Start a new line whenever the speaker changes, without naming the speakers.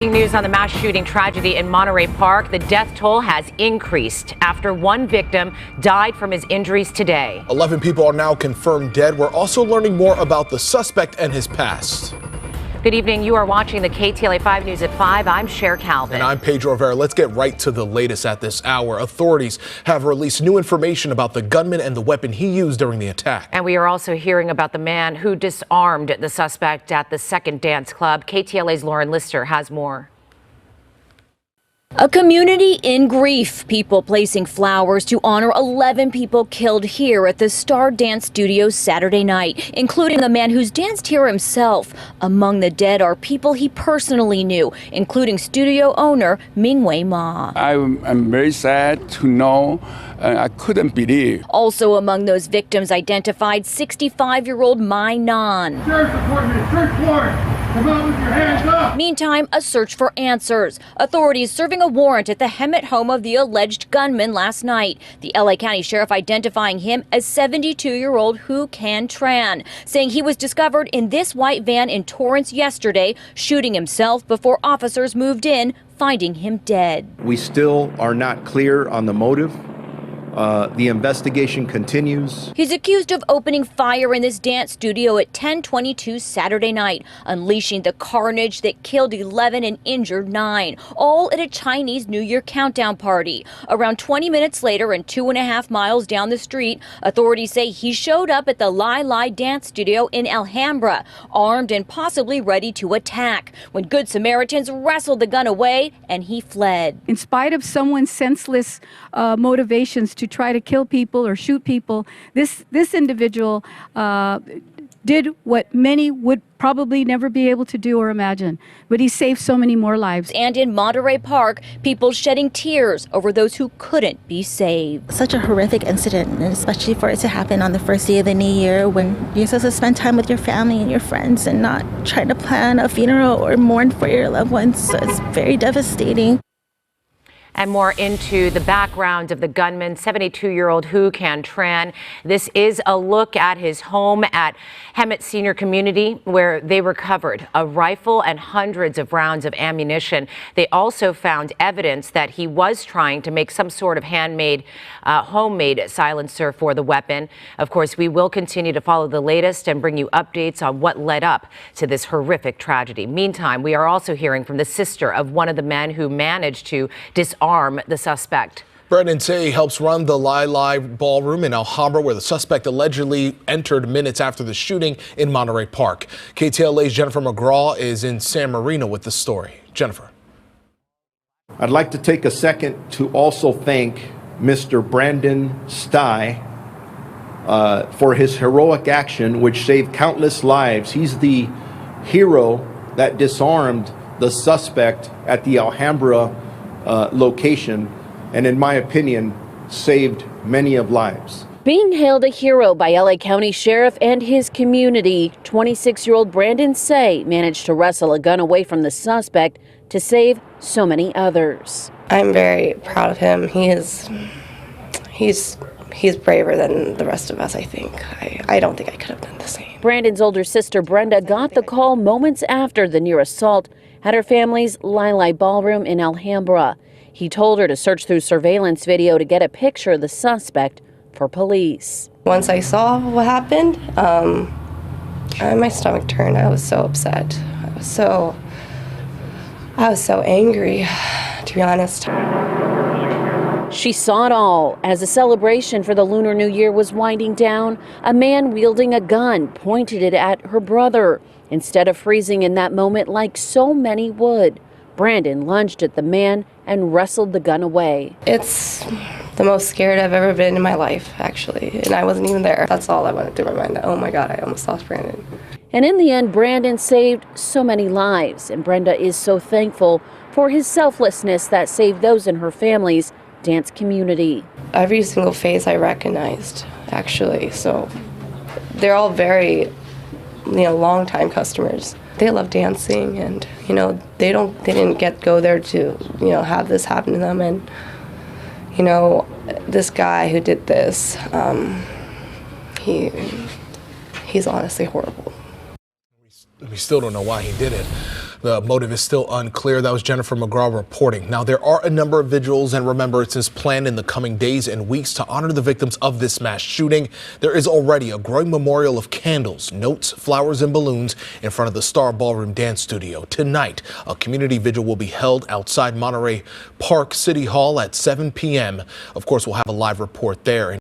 News on the mass shooting tragedy in Monterey Park. The death toll has increased after one victim died from his injuries today.
11 people are now confirmed dead. We're also learning more about the suspect and his past.
Good evening. You are watching the KTLA 5 News at 5. I'm Cher Calvin.
And I'm Pedro Rivera. Let's get right to the latest at this hour. Authorities have released new information about the gunman and the weapon he used during the attack.
And we are also hearing about the man who disarmed the suspect at the Second Dance Club. KTLA's Lauren Lister has more.
A community in grief, people placing flowers to honor 11 people killed here at the Star Dance Studios Saturday night, including the man who's danced here himself. Among the dead are people he personally knew, including studio owner Ming-Wei Ma.
I'm very sad to know. I couldn't believe.
Also among those victims identified 65-year-old Mai Nan.
Sheriff's Department, search warrant. Come out with your hands up.
Meantime, a search for answers. Authorities serving a warrant at the Hemet home of the alleged gunman last night. The LA County Sheriff identifying him as 72-year-old Hu Can Tran, saying he was discovered in this white van in Torrance yesterday, shooting himself before officers moved in, finding him dead.
We still are not clear on the motive. The investigation continues.
He's accused of opening fire in this dance studio at 10:22 Saturday night, unleashing the carnage that killed 11 and injured 9, all at a Chinese New Year countdown party. Around 20 minutes later and 2.5 miles down the street, authorities say he showed up at the Lai Lai Dance Studio in Alhambra, armed and possibly ready to attack, when Good Samaritans wrestled the gun away and he fled.
In spite of someone's senseless motivations to try to kill people or shoot people, this individual did what many would probably never be able to do or imagine. But he saved so many more lives.
And in Monterey Park, people shedding tears over those who couldn't be saved.
Such a horrific incident, and especially for it to happen on the first day of the new year when you're supposed to spend time with your family and your friends and not try to plan a funeral or mourn for your loved ones. So it's very devastating.
And more into the background of the gunman, 72-year-old Hu Can Tran. This is a look at his home at Hemet Senior Community, where they recovered a rifle and hundreds of rounds of ammunition. They also found evidence that he was trying to make some sort of homemade silencer for the weapon. Of course, we will continue to follow the latest and bring you updates on what led up to this horrific tragedy. Meantime, we are also hearing from the sister of one of the men who managed to disarm the suspect.
Brandon Say helps run the Lai Lai Ballroom in Alhambra, where the suspect allegedly entered minutes after the shooting in Monterey Park. KTLA's Jennifer McGraw is in San Marino with the story. Jennifer.
I'd like to take a second to also thank Mr. Brandon Stye for his heroic action, which saved countless lives. He's the hero that disarmed the suspect at the Alhambra location, and in my opinion, saved many of lives.
Being hailed a hero by LA County Sheriff and his community, 26-year-old Brandon Say managed to wrestle a gun away from the suspect to save so many others.
I'm very proud of him. He's braver than the rest of us, I think. I don't think I could have done the same.
Brandon's older sister Brenda got the call moments after the near assault at her family's Lai Lai Ballroom in Alhambra. He told her to search through surveillance video to get a picture of the suspect for police.
Once I saw what happened, my stomach turned. I was so upset. I was so angry, to be honest.
She saw it all as a celebration for the Lunar New Year was winding down. A man wielding a gun pointed it at her brother. Instead of freezing in that moment like so many would, Brandon lunged at the man and wrestled the gun away.
It's the most scared I've ever been in my life, actually, and I wasn't even there. That's all I went through my mind. Oh my God, I almost lost Brandon.
And in the end, Brandon saved so many lives, and Brenda is so thankful for his selflessness that saved those in her family's dance community.
Every single face I recognized, actually, so they're all very long-time customers. They love dancing, and they didn't go there to have this happen to them. And this guy who did this, he's honestly horrible.
We still don't know why he did it. The motive is still unclear. That was Jennifer McGraw reporting. Now, there are a number of vigils and remembrances planned in the coming days and weeks to honor the victims of this mass shooting. There is already a growing memorial of candles, notes, flowers, and balloons in front of the Star Ballroom Dance Studio. Tonight, a community vigil will be held outside Monterey Park City Hall at 7 p.m. Of course, we'll have a live report there.